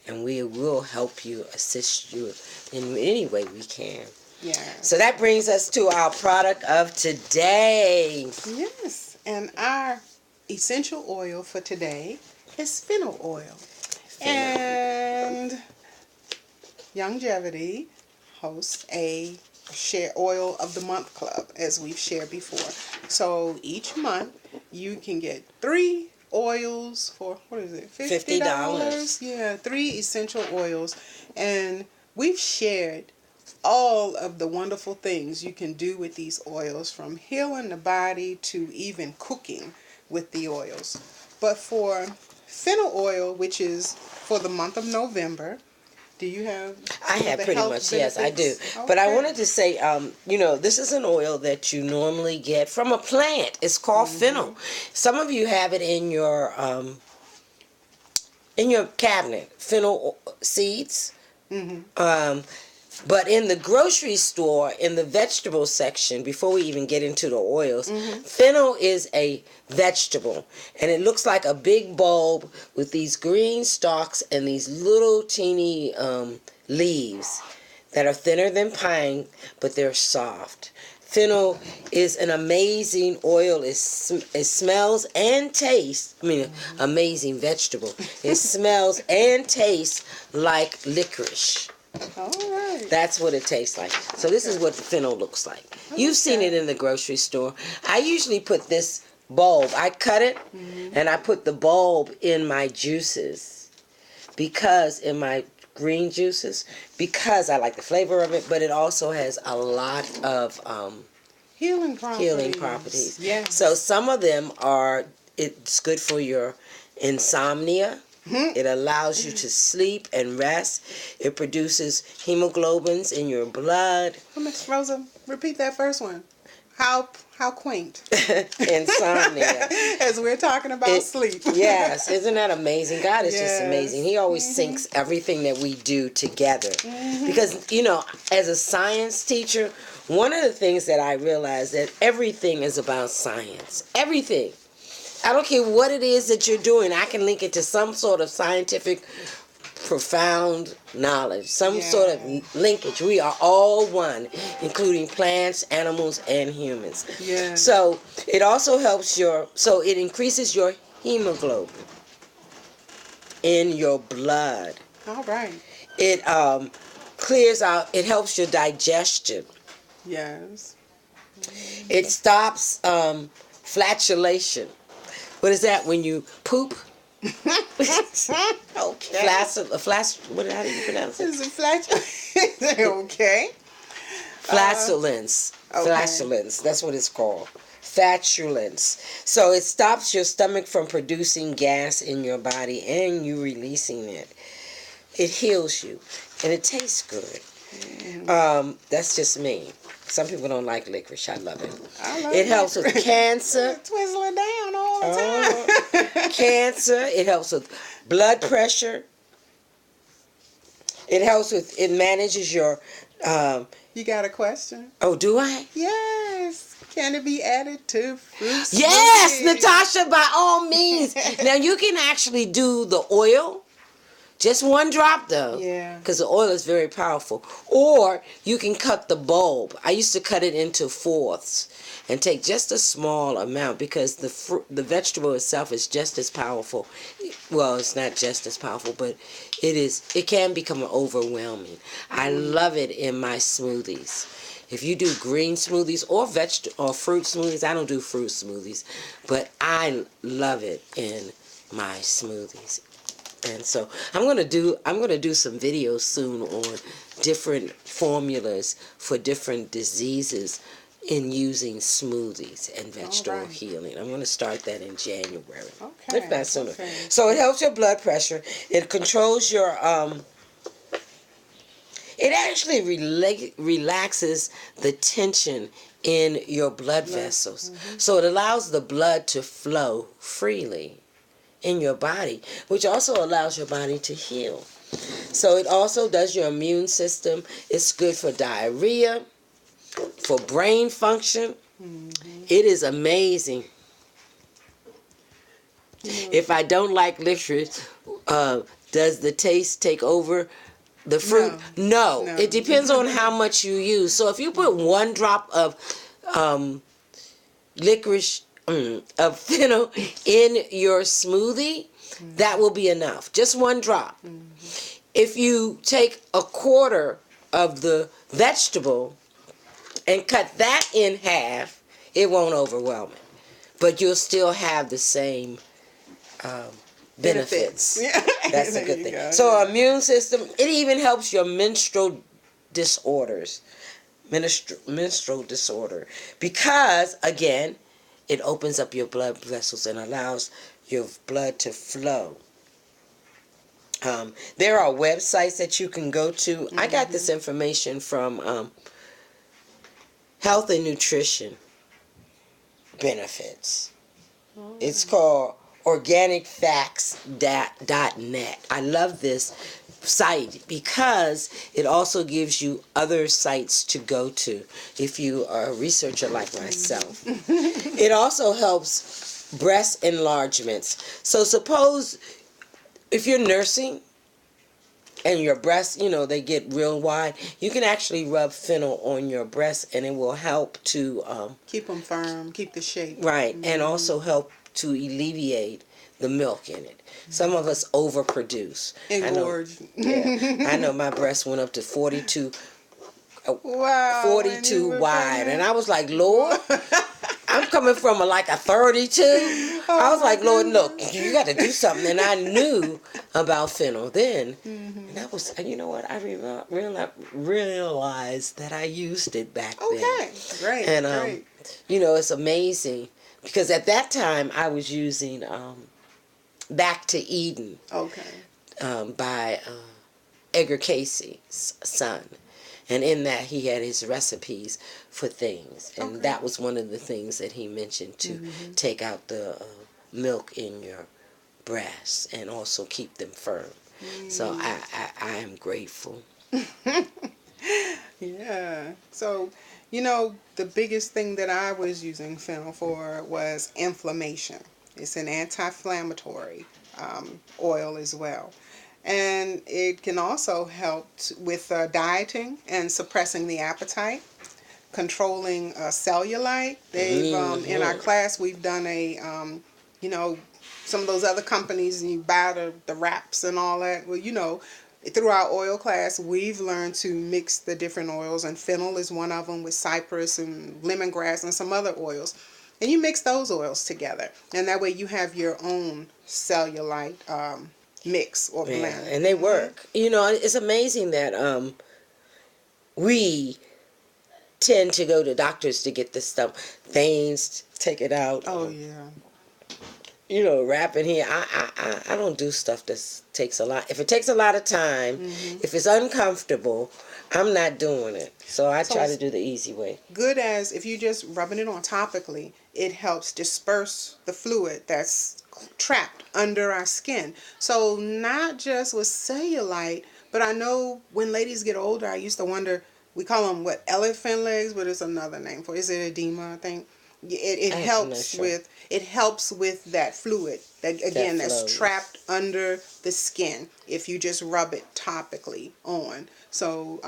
and we will help you, assist you in any way we can. Yeah. So that brings us to our product of today. Yes, and our essential oil for today is fennel oil. And Longevity hosts a share oil of the month club, as we've shared before. So each month you can get 3 oils for, what is it, $50? Yeah, 3 essential oils. And we've shared all of the wonderful things you can do with these oils, from healing the body to even cooking with the oils. But for fennel oil, which is for the month of November, do you have? I have pretty much, yes, I do. Okay. But I wanted to say, this is an oil that you normally get from a plant. It's called fennel. Some of you have it in your cabinet, fennel seeds. But in the grocery store, in the vegetable section, before we even get into the oils, fennel is a vegetable. And it looks like a big bulb with these green stalks and these little teeny leaves that are thinner than pine, but they're soft. Fennel is an amazing oil. It smells and tastes, amazing vegetable. It smells and tastes like licorice. All right. That's what it tastes like. So this is what the fennel looks like. You've seen it in the grocery store. I usually put this bulb, I cut it, and I put the bulb in my juices, in my green juices, because I like the flavor of it, but it also has a lot of healing properties. Yes. So some of them it's good for your insomnia. It allows you to sleep and rest. It produces hemoglobins in your blood. Miss Rosa, repeat that first one. How quaint. Insomnia. As we're talking about sleep. Yes, isn't that amazing? God is just amazing. He always syncs everything that we do together. Because, as a science teacher, one of the things that I realized that everything is about science. Everything. I don't care what it is that you're doing. I can link it to some sort of scientific, profound knowledge, some sort of linkage. We are all one, including plants, animals, and humans. Yeah. So it also helps it increases your hemoglobin in your blood. All right. It clears out, it helps your digestion. Yes. It stops flatulation. What is that? When you poop? Okay. How do you pronounce it? Is it flatulence? Okay. Flatulence. Flatulence. That's what it's called. Flatulence. So it stops your stomach from producing gas in your body and you releasing it. It heals you. And it tastes good. That's just me. Some people don't like licorice. I love it. It helps with cancer. Twizzle it down all the time. Cancer. It helps with blood pressure. It manages your... you got a question? Oh, do I? Yes. Can it be added to fruit? Yes, Natasha, by all means. Now, you can actually do the oil. Just one drop, though. Yeah. Because the oil is very powerful. Or you can cut the bulb. I used to cut it into fourths and take just a small amount because the vegetable itself is just as powerful. Well, it's not just as powerful, but it can become overwhelming. I love it in my smoothies. If you do green smoothies or fruit smoothies, I don't do fruit smoothies, but I love it in my smoothies. And so I'm gonna do some videos soon on different formulas for different diseases in using smoothies and vegetable healing. I'm going to start that in January. Okay. If not sooner. Okay. So it helps your blood pressure. It controls your it actually relaxes the tension in your blood vessels. Mm-hmm. So it allows the blood to flow freely in your body, which also allows your body to heal. So it also does your immune system. It's good for diarrhea, for brain function. Mm-hmm. It is amazing. Mm-hmm. If I don't like licorice, Does the taste take over the fruit? No. No. It depends on how much you use. So if you put 1 drop of licorice, of fennel in your smoothie, that will be enough. Just 1 drop. If you take a quarter of the vegetable and cut that in half, it won't overwhelm it. But you'll still have the same benefits. Yeah. That's a good thing. So immune system, it even helps your menstrual disorders. Menstrual disorder. Because, again, it opens up your blood vessels and allows your blood to flow. There are websites that you can go to. I got this information from Health and Nutrition Benefits. It's called organicfacts.net. I love this site because it also gives you other sites to go to if you are a researcher like myself. It also helps breast enlargements. So suppose if you're nursing and your breasts, they get real wide, you can actually rub fennel on your breasts and it will help to keep them firm, keep the shape. Right, and also help to alleviate the milk in it. Some of us overproduce. Engorge. I know my breast went up to 42 Wow, 42 wide, and I was like, Lord, I'm coming from a 32. I was like, Lord, look, you got to do something. And I knew about fennel then. And that was, you know what, I realized that I used it back then. Okay, great, and great. It's amazing because at that time I was using Back to Eden. Okay. By Edgar Casey's son. And in that, he had his recipes for things. And that was one of the things that he mentioned, to take out the milk in your breasts and also keep them firm. So I am grateful. Yeah. So, the biggest thing that I was using fennel for was inflammation. It's an anti-inflammatory oil as well. And it can also help with dieting and suppressing the appetite, controlling cellulite. They've in our class we've done a some of those other companies, and you buy the wraps and all that. Well, through our oil class, we've learned to mix the different oils, and fennel is one of them, with cypress and lemongrass and some other oils. And you mix those oils together, and that way you have your own cellulite mix or blend. Yeah, and they work. It's amazing that we tend to go to doctors to get this stuff. Veins, take it out. Oh, yeah. Wrap it here. I don't do stuff that takes a lot. If it takes a lot of time, if it's uncomfortable, I'm not doing it. So I try to do the easy way. Good as if you just rubbing it on topically, it helps disperse the fluid that's trapped under our skin. So not just with cellulite, but I know when ladies get older, I used to wonder, we call them elephant legs, but it's another name for it. Is it edema, I think? It helps with that fluid that's trapped under the skin if you just rub it topically on. So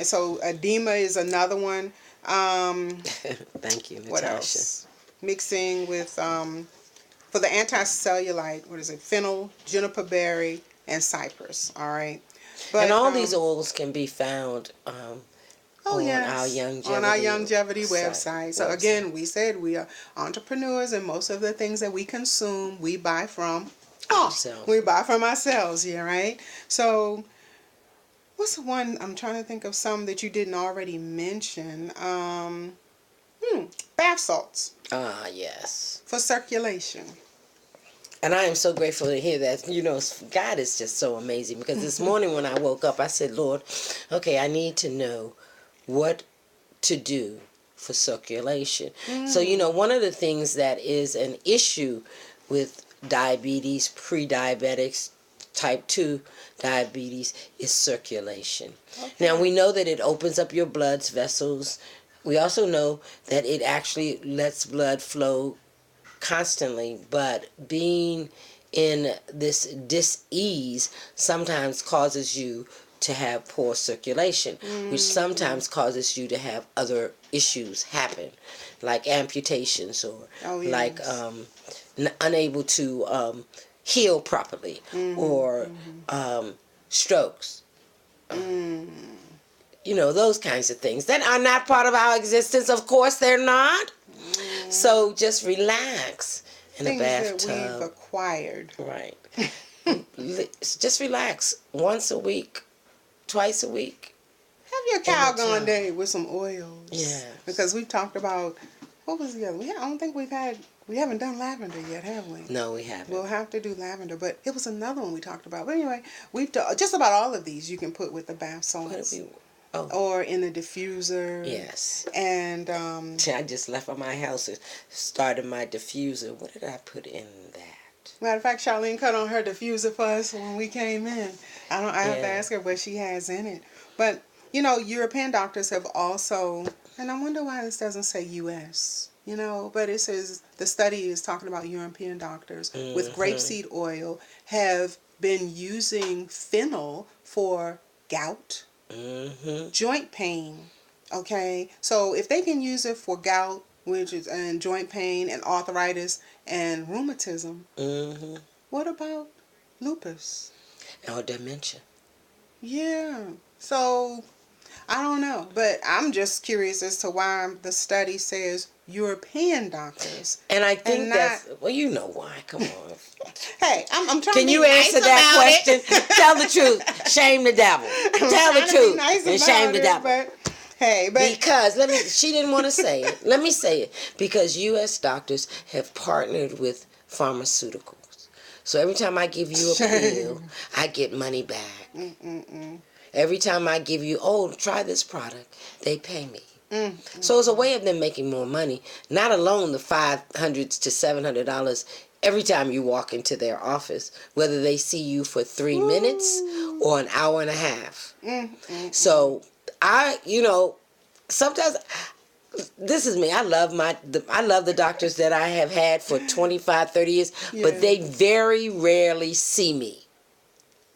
so edema is another one. Thank you, Natasha. What else? Mixing with for the anti-cellulite, what is it? Fennel, juniper berry, and cypress. All right. But, and all these oils can be found on our longevity website. So again, we said we are entrepreneurs, and most of the things that we consume, we buy from ourselves. We buy from ourselves, yeah, right? So what's the one? I'm trying to think of some that you didn't already mention. Bath salts. Yes. For circulation. And I am so grateful to hear that. God is just so amazing, because this morning when I woke up, I said, Lord, okay, I need to know what to do for circulation. So, one of the things that is an issue with diabetes, pre-diabetics, type 2 diabetes, is circulation. Okay. Now, we know that it opens up your blood vessels. We also know that it actually lets blood flow constantly, but being in this dis-ease sometimes causes you to have poor circulation, which sometimes causes you to have other issues happen, like amputations or like unable to heal properly, or strokes. You know, those kinds of things that are not part of our existence. Of course, they're not. So just relax in Things a bathtub. that we've acquired. Right. Just relax once a week, twice a week. Have your Calgon day with some oils. Yeah. Because we've talked about, what was the other? I don't think we haven't done lavender yet, have we? No, we haven't. We'll have to do lavender, but it was another one we talked about. But anyway, we've just about all of these you can put with the bath salts. Or in the diffuser. Yes. And I just left my house and started my diffuser. What did I put in that? Matter of fact, Charlene cut on her diffuser for us when we came in. I have to ask her what she has in it. But, you know, European doctors have also, and I wonder why this doesn't say U.S., you know, but it says the study is talking about European doctors with grapeseed oil have been using fennel for gout, joint pain, okay? So if they can use it for gout, which is and joint pain and arthritis and rheumatism, what about lupus? Or dementia. Yeah. So I don't know, but I'm just curious as to why the study says European doctors. And I think that's, well, you know why. Come on. Hey, I'm trying Can to be you answer nice that about question? Tell the truth. Shame the devil. Tell the truth nice and shame the devil. But hey, but because she didn't want to say it. Let me say it. Because U.S. doctors have partnered with pharmaceuticals. So every time I give you a pill, I get money back. Every time I give you, try this product, they pay me. So it's a way of them making more money. Not alone the $500 to $700 every time you walk into their office, whether they see you for 3 minutes or an hour and a half. So sometimes this is me. I love the doctors that I have had for 25, 30 years, but they very rarely see me.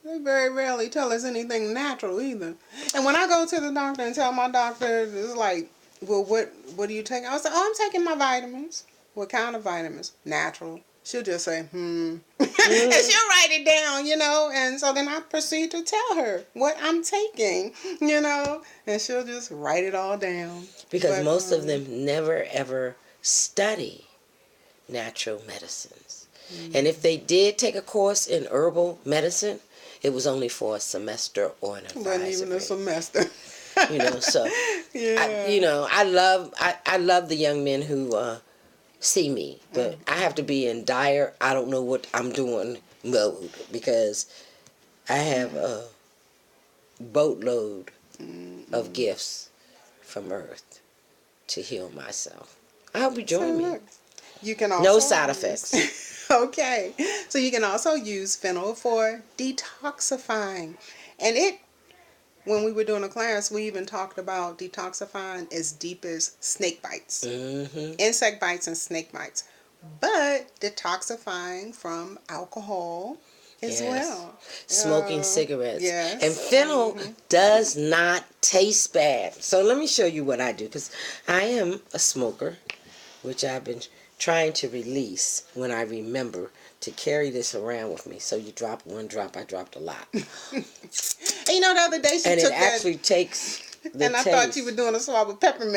They very rarely tell us anything natural either. And when I go to the doctor and tell my doctor, it's like, well, what do you take? I was like, I'm taking my vitamins. What kind of vitamins? Natural. She'll just say, and she'll write it down, you know, and so then I proceed to tell her what I'm taking, you know, and she'll just write it all down. Because most of them never ever study natural medicines. And if they did take a course in herbal medicine, it was only for a semester or an advisory. Wasn't even a semester. You know, so I love the young men who see me, but I have to be in dire I don't know what I'm doing mode, because I have a boatload of gifts from Earth to heal myself. I hope you join me. You can also no side effects. Okay, so you can also use fennel for detoxifying, and when we were doing a class, we even talked about detoxifying as deep as snake bites, insect bites and snake bites, but detoxifying from alcohol as well. Smoking cigarettes. Yes. And fennel does not taste bad. So let me show you what I do, because I am a smoker, which I've been trying to release when I remember to carry this around with me. So you drop one drop, I dropped a lot. And you know, the other day she took that, actually takes the and I taste. thought you were doing a swab of peppermint.